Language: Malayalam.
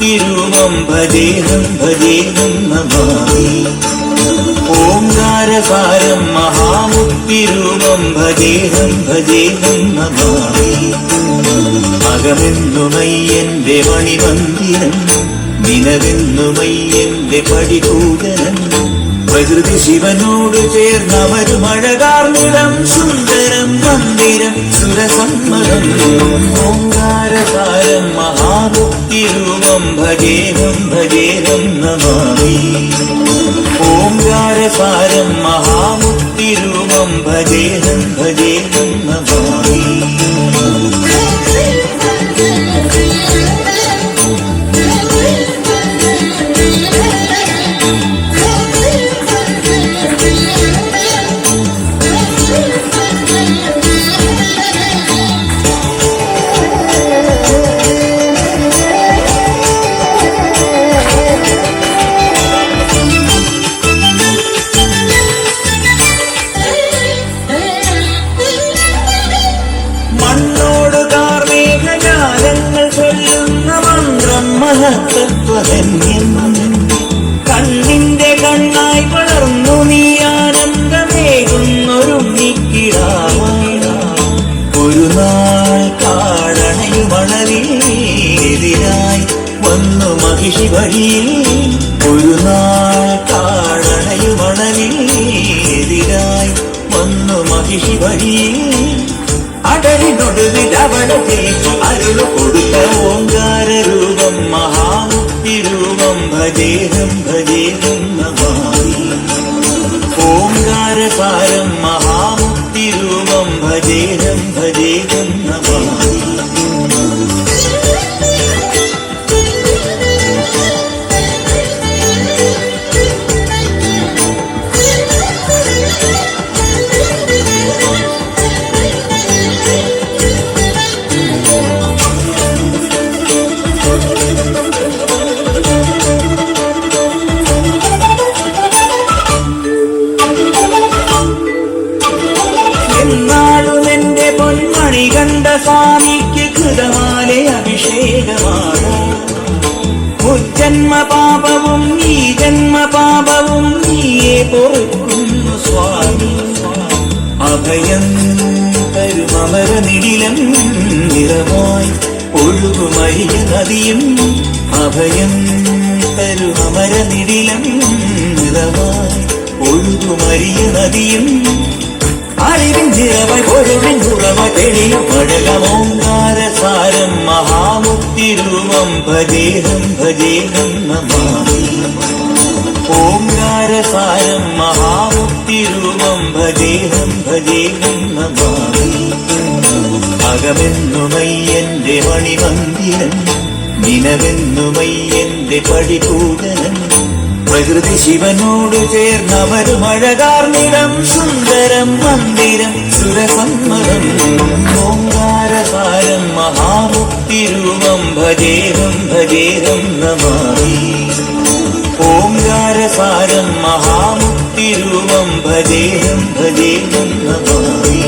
മഹാമുക്തിരൂപം ഭജേഹം ഭജേഹം നമാമി. ഓംകാരസാരം മഹാമുക്തിരൂപം ഭജേഹം ഭജേഹം നമാമി. അകമെന്നുമയ്യന്റെ മണിമന്ദിരം, ദിനമെന്നുമയ്യന്റെ പടിപൂജനം. പ്രകൃതി ശിവനോട് ചേർന്നവരും അഴകാർന്നിടം, സുന്ദരം മന്ദിരം സുരസമ്മതം. ഓംകാരസാരം മഹാമുക്തിരൂപം ഭജേഹം ഭജേഹം നമാമി. ഓംകാരസാരം മഹാമുക്തിരൂപം ഭജേഹം ഭജേഹം നമാമി. മണ്ണോട് കാർമേഘജാലങ്ങൾ ചൊല്ലുന്ന മന്ത്രം മഹത്തത്വധന്യം. കണ്ണിന്റെ കണ്ണായി വളർന്നു നീ ആനന്ദമേകുന്നൊരുണ്ണിക്കിടാവായി. ഒരു നാൾ കാടണയുമണലിനെതിരായി വന്നു മഹിഷി വഴിയിൽ. ഒരു നാൾ കാടണയുമണലിനെതിരായി വന്നു മഹിഷി വഴിയിൽ. അടലിനൊടുവിൽ അവളെ ജയിച്ചു അരുളു കൊടുത്ത ഓംകാരരൂപം മഹാമുക്തിരൂപം ഭജേഹം ഭജേഹം നമാമി. ഓംകാരസാരം മഹാമുക്തിരൂപം ഭജേഹം ഭജേഹം നമാമി. എന്നാളുമെന്റെ പൊന്മണി കണ്ട സ്വാമിക്ക് കൃതമാലെ അഭിഷേകമാണ്. മുജ്ജന്മ പാപവും ഈ ജന്മ പാപവും നീയെ പൊറുക്കുന്നു സ്വാമി. അഭയം തരുമമര നിടിലം നിറമായി ഒഴുകുമരിയ നദിയും. അഭയം തരുമമര നിടിലം നിറമായി ഒഴുകുമരിയ നദിയും. അറിവിൻ ചിറവ ഒഴുവിൻ ഉറവ തെളിയും ഓംകാരസാരം മഹാമുക്തിരൂപം ഭജേഹം ഭജേഹം നമാമി. ഓംകാരസാരം മഹാമുക്തിരൂപം ഭജേഹം ഭജേഹം നമാമി. അകമെന്നുമയ്യന്റെ മണിമന്ദിരം, ദിനമെന്നുമയ്യന്റെ പടിപൂജനം. പ്രകൃതി ശിവനോട് ചേർന്നവരും അഴകാർന്നിടം, സുന്ദരം മന്ദിരം സുരസമ്മതം. ഓംകാരസാരം മഹാമുക്തിരൂപം ഭജേഹം ഭജേഹം നമാമി. ഓംകാരസാരം മഹാമുക്തിരൂപം ഭജേഹം ഭജേഹം നമാമി.